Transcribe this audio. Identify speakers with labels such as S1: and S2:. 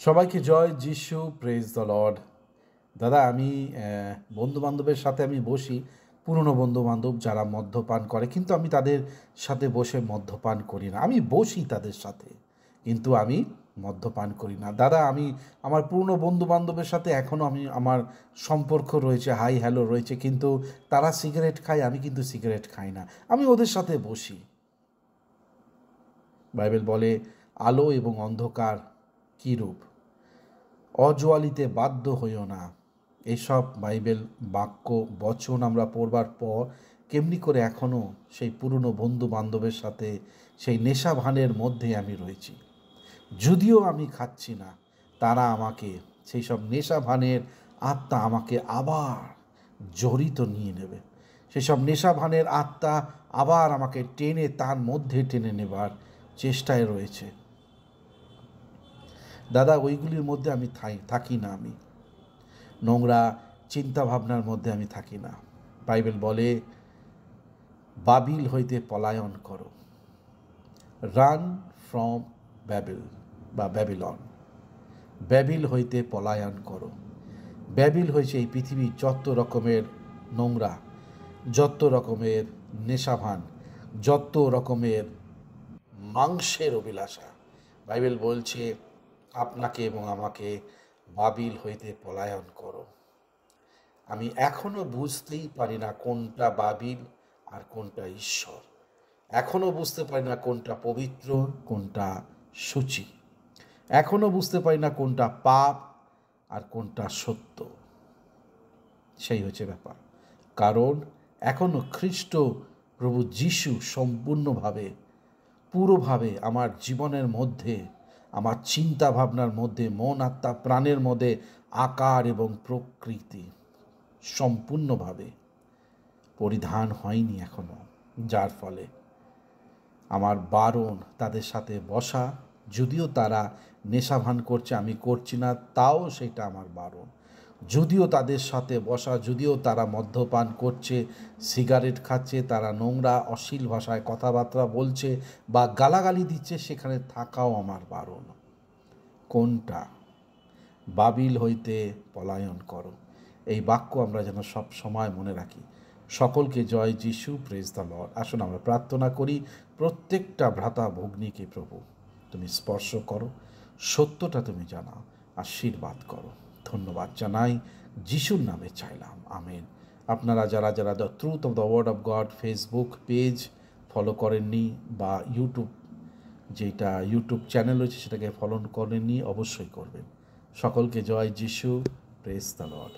S1: সবাইকে জয় যিশু, praise the Lord. দাদা, আমি বন্ধুবান্ধবের সাথে আমি বসি, পুরনো বন্ধুবান্ধব যারা মদ্যপান করে, কিন্তু আমি তাদের সাথে বসে মদ্যপান করি না। আমি বসি তাদের সাথে, কিন্তু আমি মদ্যপান করি না। দাদা, আমি আমার পুরনো বন্ধুবান্ধবের সাথে এখনও আমার সম্পর্ক রয়েছে, হাই হ্যালো রয়েছে, কিন্তু তারা সিগারেট খায়, আমি কিন্তু সিগারেট খাই না। আমি ওদের সাথে বসি। বাইবেল বলে, আলো এবং অন্ধকার কী রূপ, অজোয়ালিতে বাধ্য হইও না। এসব বাইবেল বাক্য বচন আমরা পড়বার পর কেমনি করে এখনও সেই পুরনো বন্ধু বান্ধবের সাথে সেই নেশা ভানের মধ্যে আমি রয়েছি। যদিও আমি খাচ্ছি না, তারা আমাকে, সেই সব নেশা ভানের আত্মা আমাকে আবার জড়িত নিয়ে নেবে। সেসব নেশা ভানের আত্মা আবার আমাকে টেনে তার মধ্যে টেনে নেবার চেষ্টায় রয়েছে। দাদা, ওইগুলির মধ্যে আমি থাকি না। আমি নোংরা চিন্তা ভাবনার মধ্যে আমি থাকি না। বাইবেল বলে, বাবিল হইতে পলায়ন করো, রান ফ্রম ব্যাবেল বা ব্যাবিলন। ব্যাবিল হইতে পলায়ন করো। ব্যাবিল হয়েছে এই পৃথিবীর যত রকমের নোংরা, যত রকমের নেশাভান, যত রকমের মাংসের অভিলাষা। বাইবেল বলছে আপনাকে এবং আমাকে বাবিল হইতে পলায়ন করো। আমি এখনো বুঝতেই পারি না কোনটা বাবিল আর কোনটা ঈশ্বর। এখনো বুঝতে পারি না কোনটা পবিত্র, কোনটা সূচি। এখনো বুঝতে পারি না কোনটা পাপ আর কোনটা সত্য। সেই হচ্ছে ব্যাপার। কারণ এখনো খ্রিস্ট প্রভু যিশু সম্পূর্ণভাবে, পুরোভাবে আমার জীবনের মধ্যে, আমার চিন্তা ভাবনার মধ্যে, মন আত্মা প্রাণের মধ্যে আকার এবং প্রকৃতি সম্পূর্ণভাবে পরিধান হয়নি এখনো। যার ফলে আমার বারণ তাদের সাথে বসা। যদিও তারা নেশাভান করছে, আমি করছি না, তাও সেটা আমার বারণ। যদিও তাদের সাথে বসা, যদিও তারা মদ্যপান করছে, সিগারেট খাচ্ছে, তারা নোংরা অশ্লীল ভাষায় কথাবার্তা বলছে বা গালাগালি দিচ্ছে, সেখানে থাকাও আমার বারণ। কোনটা? বাবিল হইতে পলায়ন করো। এই বাক্য আমরা যেন সব সময় মনে রাখি। সকলকে জয় যিশু, প্রেজ দ্য লর্ড। আসুন আমরা প্রার্থনা করি। প্রত্যেকটা ভ্রাতা ভগ্নীকে প্রভু তুমি স্পর্শ করো, সত্যটা তুমি জানাও, আশীর্বাদ করো। ধন্যবাদ জানাই, যিশুর নামে চাইলাম, আমেন। আপনারা যারা যারা the truth of the word of God Facebook page follow করেননি বা ইউটিউব চ্যানেল রয়েছে সেটাকে ফলো করেননি, অবশ্যই করবেন। সকলকে জয় যিশু, প্রেজ দ্য লর্ড।